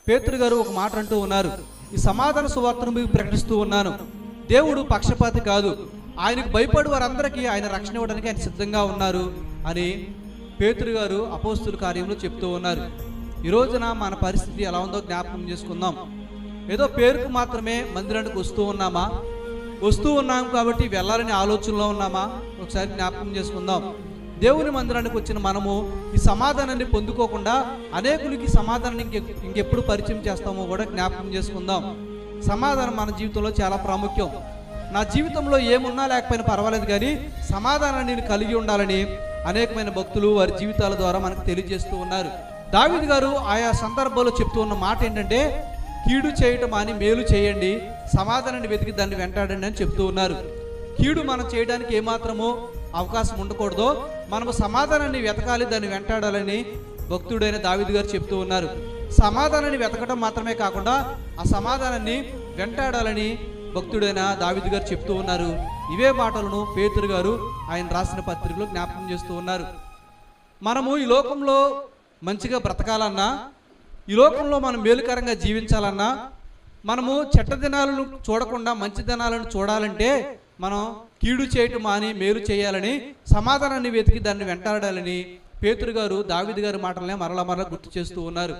పేతురు గారు ఒక మాట అంటూ ఉన్నారు, ఈ సమాధాన సువార్తను మీకు ప్రకటిస్తూ ఉన్నాను. దేవుడు పక్షపాతి కాదు, ఆయనకు భయపడి వారందరికీ ఆయన రక్షణ ఇవ్వడానికి ఆయన సిద్ధంగా ఉన్నారు అని పేతురు గారు అపోస్తుల కార్యంలో చెప్తూ ఉన్నారు. ఈ రోజున మన పరిస్థితి ఎలా ఉందో జ్ఞాపకం చేసుకుందాం. ఏదో పేరుకు మాత్రమే మందిరానికి వస్తూ ఉన్నాం కాబట్టి వెళ్ళాలని ఆలోచనలో ఉన్నామా? ఒకసారి జ్ఞాపకం చేసుకుందాం. దేవుని మందిరానికి వచ్చిన మనము ఈ సమాధానాన్ని పొందుకోకుండా అనేకులకి సమాధానాన్ని ఇంకెప్పుడు పరిచయం చేస్తామో కూడా జ్ఞాపకం చేసుకుందాం. సమాధానం మన జీవితంలో చాలా ప్రాముఖ్యం. నా జీవితంలో ఏమున్నా లేకపోయినా పర్వాలేదు, కానీ సమాధానాన్ని నేను కలిగి ఉండాలని అనేకమైన భక్తులు వారి జీవితాల ద్వారా మనకు తెలియజేస్తూ ఉన్నారు. దావీదు గారు ఆయా సందర్భాల్లో చెప్తూ ఉన్న మాట ఏంటంటే, కీడు చేయటం అని మేలు చేయండి, సమాధానాన్ని వెతికి దాన్ని వెంటాడండి అని చెప్తూ ఉన్నారు. కీడు మనం చేయడానికి ఏమాత్రమో అవకాశం ఉండకూడదో, మనము సమాధానాన్ని వెతకాలి, దాన్ని వెంటాడాలని భక్తుడైన దావీదు గారు చెప్తూ ఉన్నారు. సమాధానాన్ని వెతకడం మాత్రమే కాకుండా ఆ సమాధానాన్ని వెంటాడాలని భక్తుడైన దావీదు గారు చెప్తూ ఉన్నారు. ఇవే మాటలను పేతురు గారు ఆయన రాసిన పత్రికలో జ్ఞాపకం చేస్తూ ఉన్నారు. మనము ఈ లోకంలో మంచిగా బ్రతకాలన్నా, ఈ లోకంలో మనం మేలుకరంగా జీవించాలన్నా, మనము చెడ్డ దినాలను చూడకుండా మంచి దినాలను చూడాలంటే మనం కీడు చేయటం మాని మేలు చేయాలని, సమాధానాన్ని వెతికి దాన్ని వెంటాడాలని పేతురు గారు దావీదు గారి మాటలనే మరలా గుర్తు చేస్తూ ఉన్నారు.